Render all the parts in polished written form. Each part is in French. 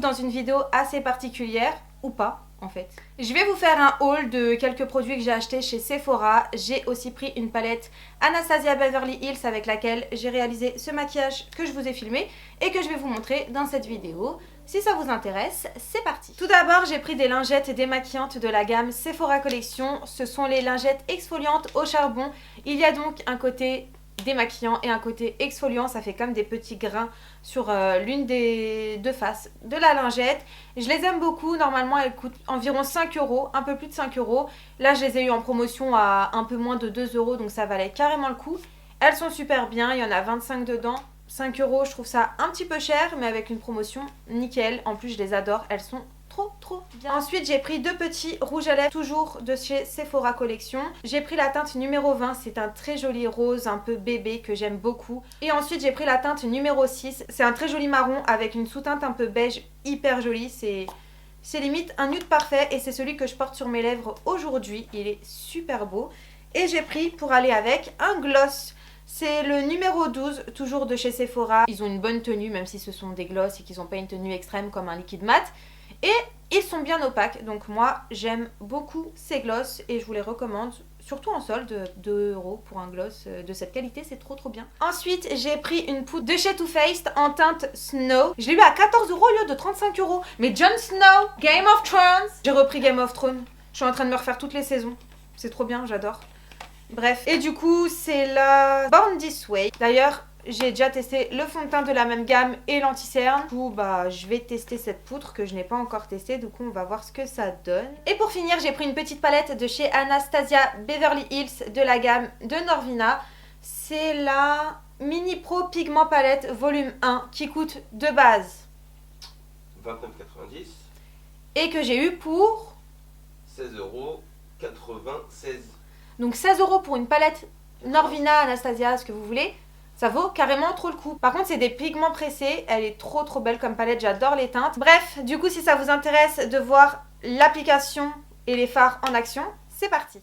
dans une vidéo assez particulière, ou pas en fait. Je vais vous faire un haul de quelques produits que j'ai achetés chez Sephora. J'ai aussi pris une palette Anastasia Beverly Hills avec laquelle j'ai réalisé ce maquillage que je vous ai filmé et que je vais vous montrer dans cette vidéo. Si ça vous intéresse, c'est parti. Tout d'abord, j'ai pris des lingettes démaquillantes de la gamme Sephora Collection. Ce sont les lingettes exfoliantes au charbon. Il y a donc un côté démaquillant et un côté exfoliant, ça fait comme des petits grains sur l'une des deux faces de la lingette. Je les aime beaucoup, normalement elles coûtent environ 5 €, un peu plus de 5 €. Là je les ai eu en promotion à un peu moins de 2 €, donc ça valait carrément le coup. Elles sont super bien, il y en a 25 dedans. 5 € je trouve ça un petit peu cher, mais avec une promotion nickel. En plus je les adore, elles sont trop bien. Ensuite j'ai pris deux petits rouges à lèvres, toujours de chez Sephora Collection. J'ai pris la teinte numéro 20, c'est un très joli rose un peu bébé que j'aime beaucoup. Et ensuite j'ai pris la teinte numéro 6, c'est un très joli marron avec une sous-teinte un peu beige hyper jolie. C'est limite un nude parfait et c'est celui que je porte sur mes lèvres aujourd'hui. Il est super beau. Et j'ai pris pour aller avec un gloss. C'est le numéro 12, toujours de chez Sephora. Ils ont une bonne tenue, même si ce sont des gloss et qu'ils n'ont pas une tenue extrême comme un liquide mat. Et ils sont bien opaques, donc moi j'aime beaucoup ces gloss et je vous les recommande, surtout en solde, 2 € pour un gloss de cette qualité, c'est trop bien. Ensuite j'ai pris une poudre de chez Too Faced en teinte Snow. Je l'ai eu à 14 € au lieu de 35 €. Mais Jon Snow, Game of Thrones. J'ai repris Game of Thrones, je suis en train de me refaire toutes les saisons, c'est trop bien, j'adore. Bref, et du coup c'est la Born This Way. D'ailleurs j'ai déjà testé le fond de teint de la même gamme et l'anti-cerne. Du coup bah je vais tester cette poudre que je n'ai pas encore testée. Du coup on va voir ce que ça donne. Et pour finir j'ai pris une petite palette de chez Anastasia Beverly Hills de la gamme de Norvina. C'est la Mini Pro Pigment Palette volume 1 qui coûte de base 29,90 et que j'ai eu pour 16,96 €. Donc 16 € pour une palette Norvina, Anastasia, ce que vous voulez. Ça vaut carrément trop le coup. Par contre c'est des pigments pressés, elle est trop belle comme palette, j'adore les teintes. Bref, du coup si ça vous intéresse de voir l'application et les fards en action, c'est parti.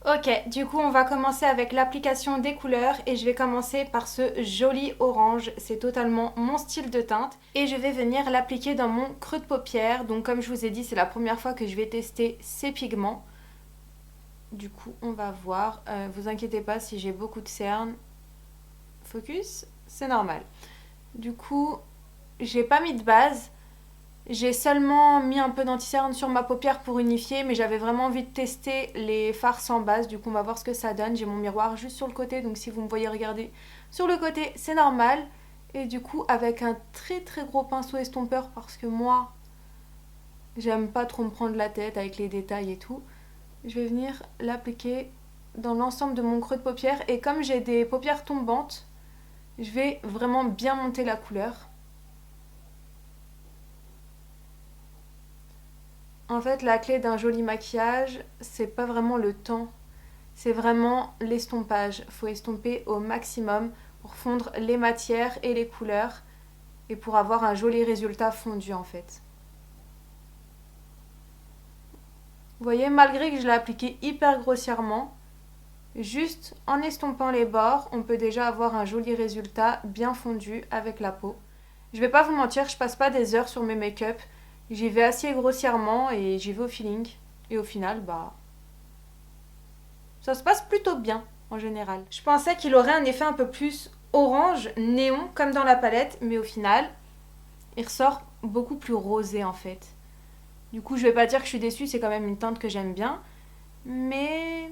Ok, du coup on va commencer avec l'application des couleurs et je vais commencer par ce joli orange. C'est totalement mon style de teinte et je vais venir l'appliquer dans mon creux de paupière. Donc comme je vous ai dit, c'est la première fois que je vais tester ces pigments. Du coup on va voir, vous inquiétez pas si j'ai beaucoup de cernes. Focus, c'est normal. Du coup, j'ai pas mis de base. J'ai seulement mis un peu d'anti-cerne sur ma paupière pour unifier, mais j'avais vraiment envie de tester les fards sans base. Du coup, on va voir ce que ça donne. J'ai mon miroir juste sur le côté, donc si vous me voyez regarder sur le côté, c'est normal. Et du coup, avec un très gros pinceau estompeur, parce que moi, j'aime pas trop me prendre la tête avec les détails et tout, je vais venir l'appliquer dans l'ensemble de mon creux de paupière. Et comme j'ai des paupières tombantes, je vais vraiment bien monter la couleur. En fait, la clé d'un joli maquillage, c'est pas vraiment le temps, c'est vraiment l'estompage. Il faut estomper au maximum pour fondre les matières et les couleurs et pour avoir un joli résultat fondu en fait. Vous voyez, malgré que je l'ai appliqué hyper grossièrement, juste en estompant les bords, on peut déjà avoir un joli résultat bien fondu avec la peau. Je vais pas vous mentir, je passe pas des heures sur mes make-up. J'y vais assez grossièrement et j'y vais au feeling. Et au final, bah, ça se passe plutôt bien en général. Je pensais qu'il aurait un effet un peu plus orange, néon, comme dans la palette, mais au final, il ressort beaucoup plus rosé en fait. Du coup, je vais pas dire que je suis déçue, c'est quand même une teinte que j'aime bien. Mais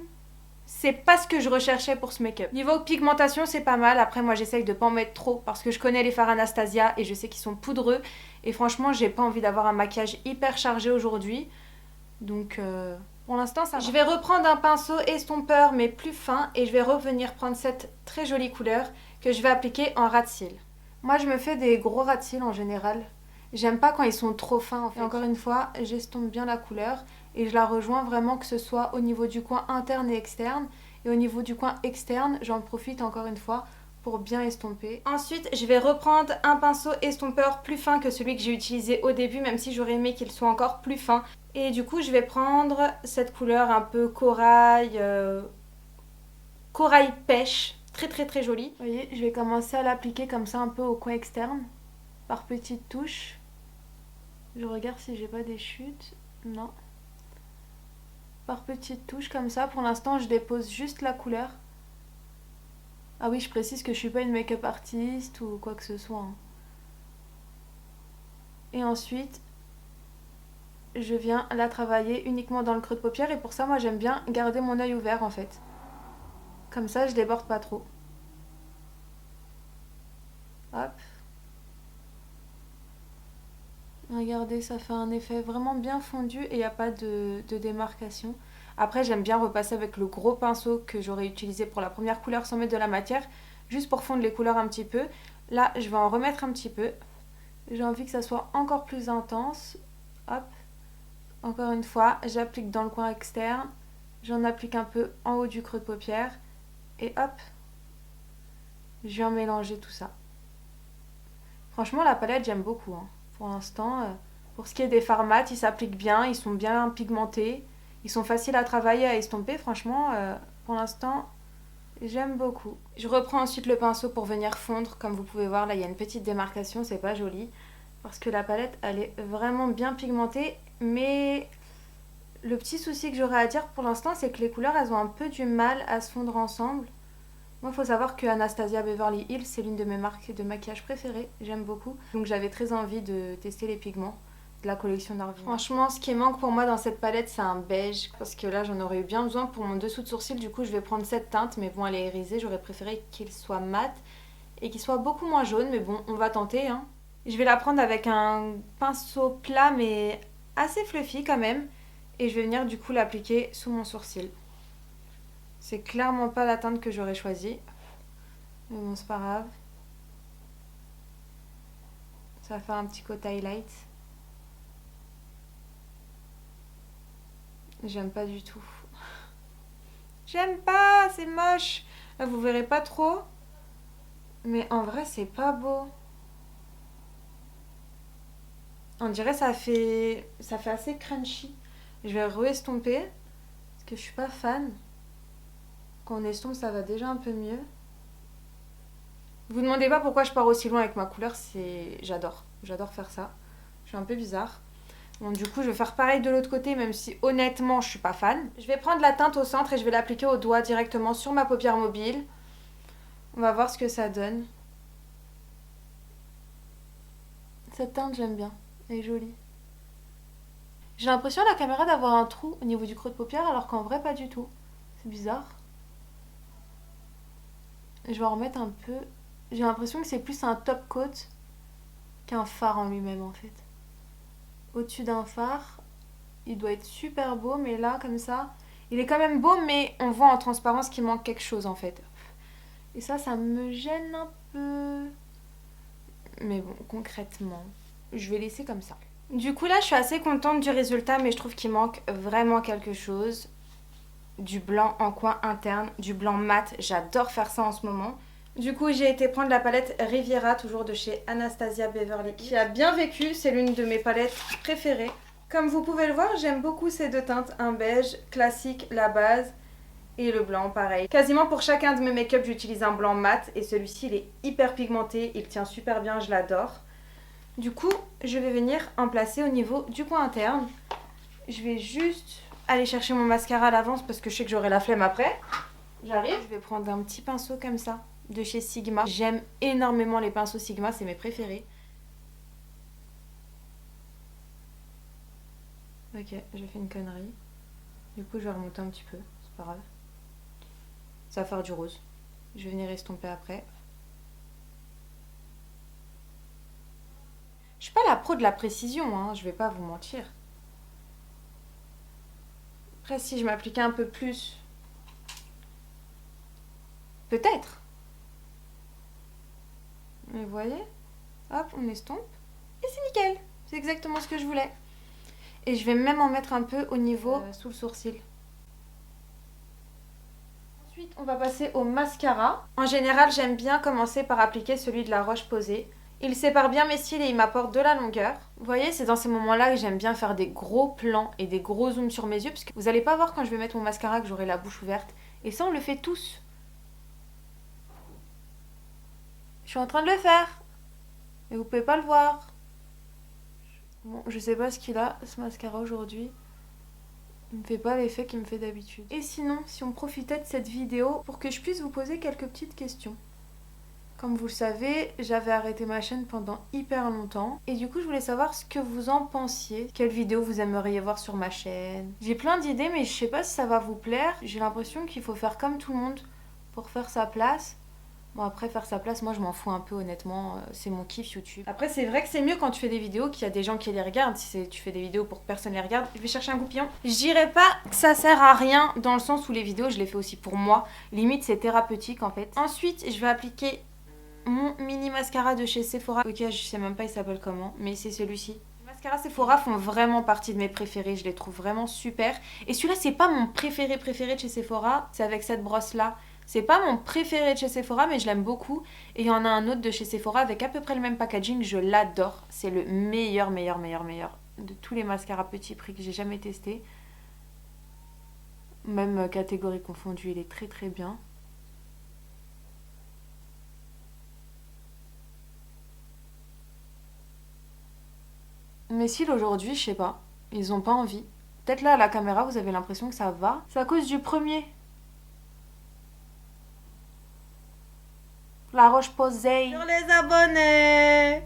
c'est pas ce que je recherchais pour ce make-up. Niveau pigmentation, c'est pas mal. Après, moi, j'essaye de pas en mettre trop parce que je connais les fards Anastasia et je sais qu'ils sont poudreux. Et franchement, j'ai pas envie d'avoir un maquillage hyper chargé aujourd'hui. Donc, pour l'instant, ça va. Je vais reprendre un pinceau estompeur, mais plus fin. Et je vais revenir prendre cette très jolie couleur que je vais appliquer en ras de cils. Moi, je me fais des gros ras de cils en général. J'aime pas quand ils sont trop fins, en fait. Et encore une fois, j'estompe bien la couleur. Et je la rejoins vraiment, que ce soit au niveau du coin interne et externe. Et au niveau du coin externe, j'en profite encore une fois pour bien estomper. Ensuite, je vais reprendre un pinceau estompeur plus fin que celui que j'ai utilisé au début, même si j'aurais aimé qu'il soit encore plus fin. Et du coup, je vais prendre cette couleur un peu corail, corail pêche, très jolie. Vous voyez, je vais commencer à l'appliquer comme ça un peu au coin externe, par petites touches. Je regarde si j'ai pas des chutes. Non. Par petites touches comme ça. Pour l'instant, je dépose juste la couleur. Ah oui, je précise que je suis pas une make-up artiste ou quoi que ce soit, hein. Et ensuite, je viens la travailler uniquement dans le creux de paupière. Et pour ça, moi, j'aime bien garder mon œil ouvert, en fait. Comme ça, je déborde pas trop. Hop. Regardez, ça fait un effet vraiment bien fondu et il n'y a pas de démarcation. Après, j'aime bien repasser avec le gros pinceau que j'aurais utilisé pour la première couleur sans mettre de la matière, juste pour fondre les couleurs un petit peu. Là, je vais en remettre un petit peu. J'ai envie que ça soit encore plus intense. Hop. Encore une fois, j'applique dans le coin externe. J'en applique un peu en haut du creux de paupière. Et hop. Je viens mélanger tout ça. Franchement, la palette, j'aime beaucoup, hein. Pour l'instant, pour ce qui est des fards mat, ils s'appliquent bien, ils sont bien pigmentés, ils sont faciles à travailler, à estomper. Franchement, pour l'instant, j'aime beaucoup. Je reprends ensuite le pinceau pour venir fondre. Comme vous pouvez voir, là, il y a une petite démarcation, c'est pas joli. Parce que la palette, elle est vraiment bien pigmentée. Mais le petit souci que j'aurais à dire pour l'instant, c'est que les couleurs, elles ont un peu du mal à se fondre ensemble. Moi, il faut savoir que Anastasia Beverly Hills, c'est l'une de mes marques de maquillage préférées. J'aime beaucoup. Donc j'avais très envie de tester les pigments de la collection Narvina. Franchement, ce qui manque pour moi dans cette palette, c'est un beige. Parce que là, j'en aurais eu bien besoin pour mon dessous de sourcil. Du coup, je vais prendre cette teinte. Mais bon, elle est irisée. J'aurais préféré qu'il soit mat et qu'il soit beaucoup moins jaune. Mais bon, on va tenter, hein. Je vais la prendre avec un pinceau plat, mais assez fluffy quand même. Et je vais venir du coup l'appliquer sous mon sourcil. C'est clairement pas la teinte que j'aurais choisie. Mais bon, c'est pas grave. Ça va faire un petit côté highlight. J'aime pas du tout. J'aime pas, c'est moche. Là, vous verrez pas trop. Mais en vrai, c'est pas beau. On dirait ça fait assez crunchy. Je vais re-estomper. Parce que je suis pas fan. Quand on estompe, ça va déjà un peu mieux. Vous demandez pas pourquoi je pars aussi loin avec ma couleur, j'adore faire ça. Je suis un peu bizarre. Bon, du coup, je vais faire pareil de l'autre côté, même si honnêtement, je suis pas fan. Je vais prendre la teinte au centre et je vais l'appliquer au doigt directement sur ma paupière mobile. On va voir ce que ça donne. Cette teinte, j'aime bien. Elle est jolie. J'ai l'impression à la caméra d'avoir un trou au niveau du creux de paupière, alors qu'en vrai, pas du tout. C'est bizarre. Je vais en remettre un peu. J'ai l'impression que c'est plus un top coat qu'un fard en lui-même en fait. Au-dessus d'un phare, il doit être super beau, mais là comme ça, il est quand même beau, mais on voit en transparence qu'il manque quelque chose en fait. Et ça me gêne un peu. Mais bon, concrètement, je vais laisser comme ça. Du coup là, je suis assez contente du résultat, mais je trouve qu'il manque vraiment quelque chose. Du blanc en coin interne, du blanc mat, j'adore faire ça en ce moment. Du coup, j'ai été prendre la palette Riviera, toujours de chez Anastasia Beverly Hills, qui a bien vécu, c'est l'une de mes palettes préférées. Comme vous pouvez le voir, j'aime beaucoup ces deux teintes, un beige classique, la base, et le blanc, pareil. Quasiment pour chacun de mes make-up, j'utilise un blanc mat, et celui-ci, il est hyper pigmenté, il tient super bien, je l'adore. Du coup, je vais venir en placer au niveau du coin interne. Je vais juste aller chercher mon mascara à l'avance, parce que je sais que j'aurai la flemme après. J'arrive. Je vais prendre un petit pinceau comme ça, de chez Sigma. J'aime énormément les pinceaux Sigma, c'est mes préférés. Ok, j'ai fait une connerie. Du coup, je vais remonter un petit peu, c'est pas grave. Ça va faire du rose. Je vais venir estomper après. Je suis pas la pro de la précision, hein, je vais pas vous mentir. Après, si je m'appliquais un peu plus... Peut-être. Mais vous voyez, hop, on estompe. Et c'est nickel. C'est exactement ce que je voulais. Et je vais même en mettre un peu au niveau sous le sourcil. Ensuite, on va passer au mascara. En général, j'aime bien commencer par appliquer celui de la Roche-Posay. Il sépare bien mes cils et il m'apporte de la longueur. Vous voyez, c'est dans ces moments-là que j'aime bien faire des gros plans et des gros zooms sur mes yeux. Parce que vous n'allez pas voir quand je vais mettre mon mascara que j'aurai la bouche ouverte. Et ça, on le fait tous. Je suis en train de le faire. Mais vous pouvez pas le voir. Bon, je sais pas ce qu'il a, ce mascara aujourd'hui. Il me fait pas l'effet qu'il me fait d'habitude. Et sinon, si on profitait de cette vidéo pour que je puisse vous poser quelques petites questions. Comme vous le savez, j'avais arrêté ma chaîne pendant hyper longtemps. Et du coup, je voulais savoir ce que vous en pensiez. Quelle vidéo vous aimeriez voir sur ma chaîne. J'ai plein d'idées, mais je sais pas si ça va vous plaire. J'ai l'impression qu'il faut faire comme tout le monde pour faire sa place. Bon, après, faire sa place, moi, je m'en fous un peu, honnêtement. C'est mon kiff YouTube. Après, c'est vrai que c'est mieux quand tu fais des vidéos qu'il y a des gens qui les regardent. Si tu fais des vidéos pour que personne les regarde, je vais chercher un goupillon. Je dirais pas que ça sert à rien, dans le sens où les vidéos, je les fais aussi pour moi. Limite, c'est thérapeutique, en fait. Ensuite, je vais appliquer mon mini mascara de chez Sephora. Ok, je sais même pas il s'appelle comment, mais c'est celui-ci. Les mascaras Sephora font vraiment partie de mes préférés, je les trouve vraiment super. Et celui-là, c'est pas mon préféré de chez Sephora, c'est avec cette brosse-là. C'est pas mon préféré de chez Sephora, mais je l'aime beaucoup. Et il y en a un autre de chez Sephora avec à peu près le même packaging, je l'adore. C'est le meilleur de tous les mascaras petit prix que j'ai jamais testé. Même catégorie confondue, il est très très bien. Mes cils aujourd'hui, je sais pas, ils ont pas envie. Peut-être là à la caméra vous avez l'impression que ça va. C'est à cause du premier. La Roche-Posay. Sur les abonnés.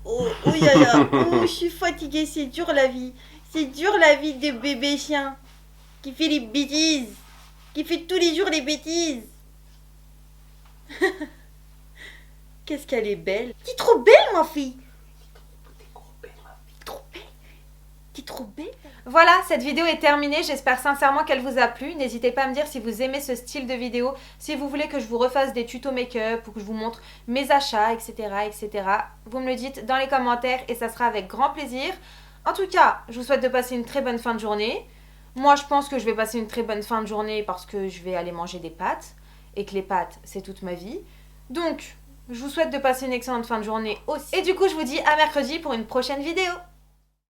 Oh, oh yaya, oh, je suis fatiguée, c'est dur la vie. C'est dur la vie de bébé chien. Qui fait les bêtises. Qui fait tous les jours les bêtises. Qu'est-ce qu'elle est belle. T'es trop belle ma fille. T'es trop belle. Voilà, cette vidéo est terminée, j'espère sincèrement qu'elle vous a plu. N'hésitez pas à me dire si vous aimez ce style de vidéo, si vous voulez que je vous refasse des tutos make-up ou que je vous montre mes achats, etc., etc. Vous me le dites dans les commentaires et ça sera avec grand plaisir. En tout cas, je vous souhaite de passer une très bonne fin de journée. Moi, je pense que je vais passer une très bonne fin de journée parce que je vais aller manger des pâtes et que les pâtes, c'est toute ma vie. Donc, je vous souhaite de passer une excellente fin de journée aussi. Et du coup, je vous dis à mercredi pour une prochaine vidéo.